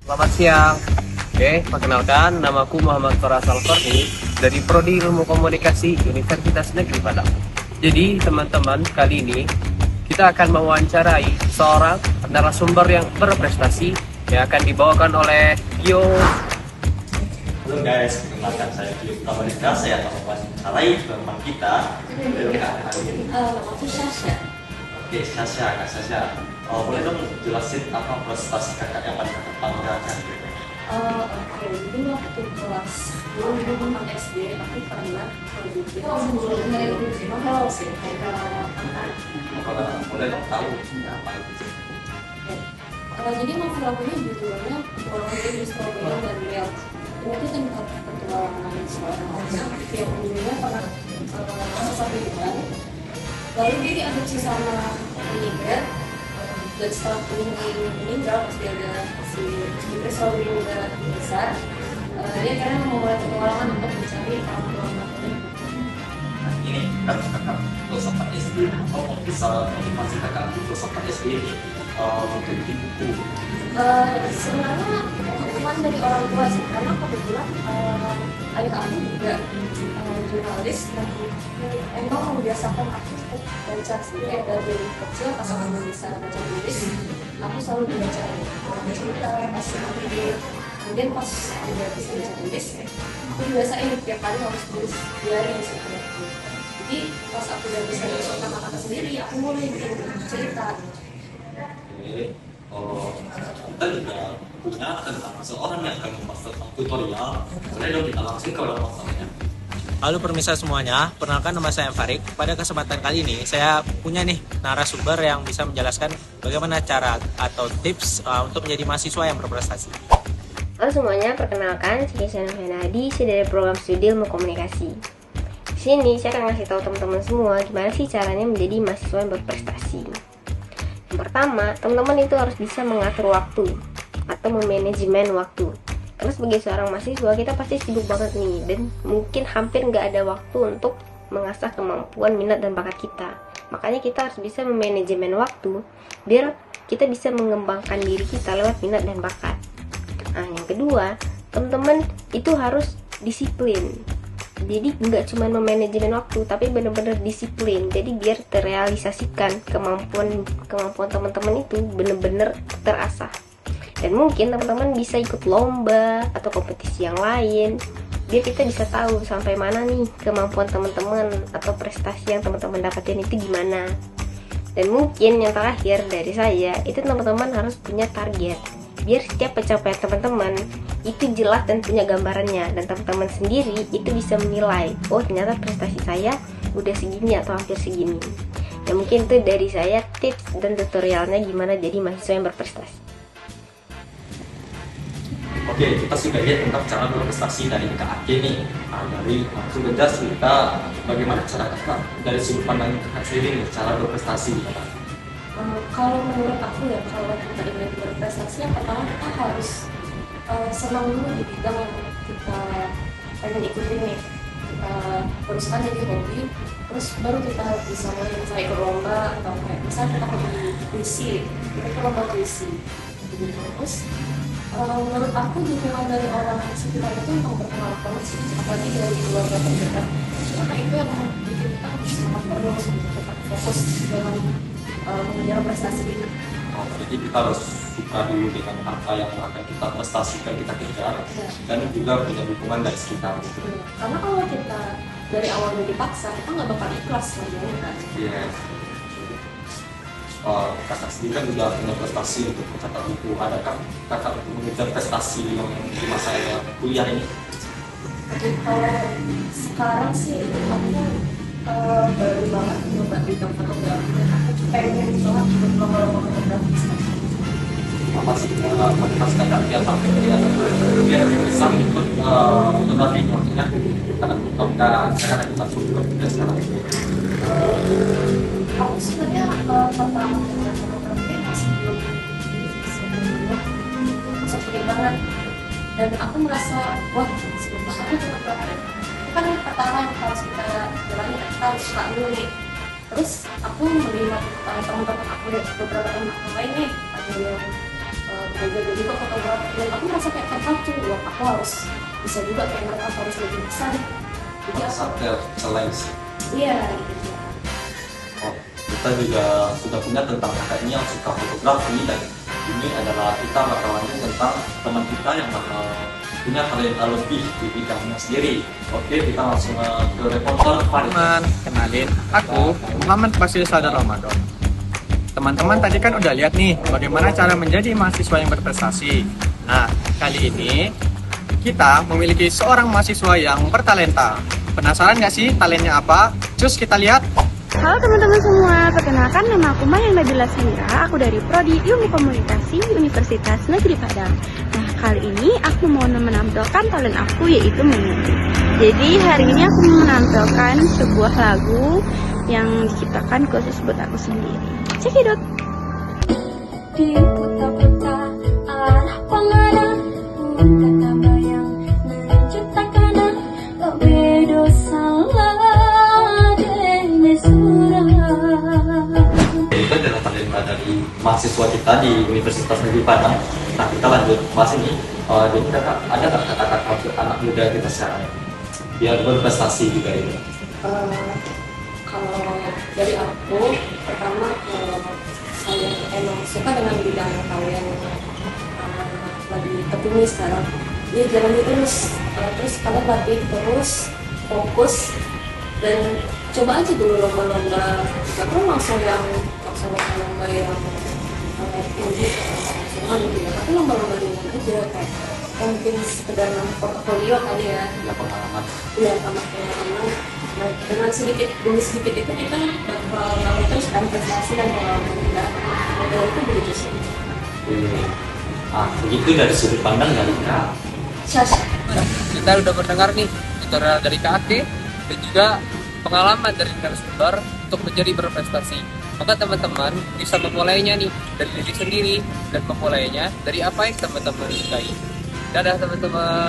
Selamat siang. Oke, perkenalkan, namaku Muhammad Farah Salfardi dari Prodi Ilmu Komunikasi Universitas Negeri Padang. Jadi, teman-teman, kali ini kita akan mewawancarai seorang narasumber yang berprestasi yang akan dibawakan oleh Gio. Halo guys, perkenalkan saya Gio Pramadika. Saya akan mewawancarai teman kita. Aku Sasha. Oke, Sasha, Kak Sasha. Boleh dong jelasin apa prestasi kakak yang paling kakak banggakan? Oke, jadi waktu kelas 20 SD aku pernah bikin novel sih. Kalau boleh dong tahu apa itu? Jadi novel aku ini judulnya Petualangan di Surabaya dan Riau. Ini tuh tentang petualangan seorang anak yang dulunya pernah sesat di hutan. Lalu dia diadopsi sama penyiar. Dan setelah meninggal, pas dia ada si Iblis selalu udah besar, dia akhirnya memulai petualangan untuk mencari orang tua anaknya. Nah, ini kan kakak filsafat SD. Mungkin bisa motivasi kakak untuk filsafat SD ini untuk bikin buku. Sebenarnya teman dari orang tua sih, karena kebetulan adik aku juga jurnalis dan emang membiasakan aku untuk baca sih. Dari kecil pas aku belum bisa baca tulis, aku selalu baca cerita pas aku kemudian pas aku udah bisa baca tulis, aku biasain tiap kali harus tulis diary di situ. Jadi pas aku udah bisa baca kata-kata sendiri, aku mulai bikin cerita. Oke, kita juga punya tentang seorang yang akan membahas tentang tutorial. Boleh dong kita langsung ke dalam masalahnya. Halo permisa semuanya, perkenalkan nama saya Farik. Pada kesempatan kali ini saya punya nih narasumber yang bisa menjelaskan bagaimana cara atau tips untuk menjadi mahasiswa yang berprestasi. Halo semuanya, perkenalkan saya Shana Fenadi, saya dari program studi ilmu komunikasi. Di sini saya akan ngasih tahu teman-teman semua gimana sih caranya menjadi mahasiswa yang berprestasi. Yang pertama, teman-teman itu harus bisa mengatur waktu atau memanajemen waktu. Karena sebagai seorang mahasiswa kita pasti sibuk banget nih, dan mungkin hampir nggak ada waktu untuk mengasah kemampuan, minat, dan bakat kita. Makanya kita harus bisa memanajemen waktu biar kita bisa mengembangkan diri kita lewat minat dan bakat. Nah, yang kedua, teman-teman itu harus disiplin. Jadi nggak cuma memanajemen waktu, tapi benar-benar disiplin. Jadi biar terrealisasikan kemampuan teman-teman itu benar-benar terasah. Dan mungkin teman-teman bisa ikut lomba atau kompetisi yang lain, biar kita bisa tahu sampai mana nih kemampuan teman-teman atau prestasi yang teman-teman dapatin itu gimana. Dan mungkin yang terakhir dari saya, itu teman-teman harus punya target, biar setiap pencapaian teman-teman itu jelas dan punya gambarannya, dan teman-teman sendiri itu bisa menilai, oh ternyata prestasi saya udah segini atau hampir segini. Ya mungkin itu dari saya tips dan tutorialnya gimana jadi mahasiswa yang berprestasi. Oke, kita sudah lihat tentang cara berprestasi dari Kak Ake nih. Dari langsung saja cerita bagaimana cara kakak dari sudut pandang kakak sendiri nih, cara berprestasi. Kalau menurut aku ya, kalau kita ingin berprestasi, yang pertama kita harus senang dulu di bidang yang kita pengen ikutin nih. Kita teruskan jadi hobi, terus baru kita bisa mulai mencari ke lomba, atau kayak misalnya kita hobi puisi, kita ke lomba puisi gitu. Terus menurut aku dukungan dari orang sekitar itu yang berpengaruh banget sih, apalagi dari keluarga terdekat, karena itu yang bikin kita harus sangat perlu untuk tetap fokus dalam mengejar prestasi ini. Jadi kita harus suka dulu dengan apa yang akan kita prestasikan, kita kejar, dan juga punya dukungan dari sekitar. Karena kalau kita dari awal udah dipaksa, kita nggak bakal ikhlas selanjutnya kan. Yes. Kakak sendiri kan juga punya prestasi untuk mencetak buku. Adakah kakak untuk mengejar prestasi yang di masa kuliah ini? Kalau sekarang sih aku baru banget nyoba bidang fotografi, dan aku pengen banget ikut lomba-lomba fotografi. Apa sih motivasi kakak biar sampai biar bisa ikut fotografi? Maksudnya karena kita suka sekarang. Aku sebenarnya pertama dengan fotografi masih belum seperti banget, dan aku merasa wah sebelum aku fotografi itu kan pertama yang harus kita jalani, kita harus suka dulu nih. Terus aku melihat teman-teman aku dan beberapa teman aku lain nih, ada yang juga jadi kok fotografer, dan aku merasa kayak terpacu, ya aku harus bisa juga kayak mereka, aku harus lebih bisa deh. Jadi aku Self challenge. iya gitu. Oh, kita juga sudah punya tentang kakak ini yang suka fotografi, dan ini adalah kita bakalannya tentang teman kita yang punya talenta lebih di bidangnya sendiri. Oke, kita langsung ke reporter Farid. Teman, kenalin, aku Muhammad Basil Sadar Ramadan. Teman-teman tadi kan udah lihat nih bagaimana cara menjadi mahasiswa yang berprestasi. Nah, kali ini kita memiliki seorang mahasiswa yang bertalenta. Penasaran nggak sih talentnya apa? Cus kita lihat. Halo teman-teman semua, perkenalkan nama aku Mayang Nabila Sahira, aku dari Prodi Ilmu Komunikasi Universitas Negeri Padang. Nah, kali ini aku mau menampilkan talent aku yaitu menyanyi. Jadi hari ini aku menampilkan sebuah lagu yang diciptakan khusus buat aku sendiri. Cekidot. Di kota-kota arah pangana, kata bayang menciptakan bedo salah dene surah. Itu adalah talenta dari mahasiswa kita di Universitas Negeri Padang. Nah, kita lanjut bahas ini. Jadi ada kata-kata untuk anak muda kita sekarang biar berprestasi juga itu. Kalau dari aku, pertama kalian emang suka dengan bidang yang kalian lagi tekuni sekarang, ya jalani terus, terus kalian latih terus, fokus, dan coba aja dulu lomba-lomba. Gak perlu langsung lomba yang tinggi langsung gitu ya, tapi lomba-lomba ringan aja kayak mungkin sekedar portfolio kali ya. Ya, pengalaman. Iya, sama pengalaman. Nah, dengan sedikit demi sedikit itu kita bakal lalu terus kan prestasi dan pengalaman kita. Modal itu begitu sih. Begitu dari sudut pandang dari Kak. Syas. Kita udah mendengar nih tutorial dari Kak Ake dan juga pengalaman dari narasumber untuk menjadi berprestasi. Maka teman-teman bisa memulainya nih dari diri sendiri dan memulainya dari apa yang teman-teman sukai. Dadah teman-teman.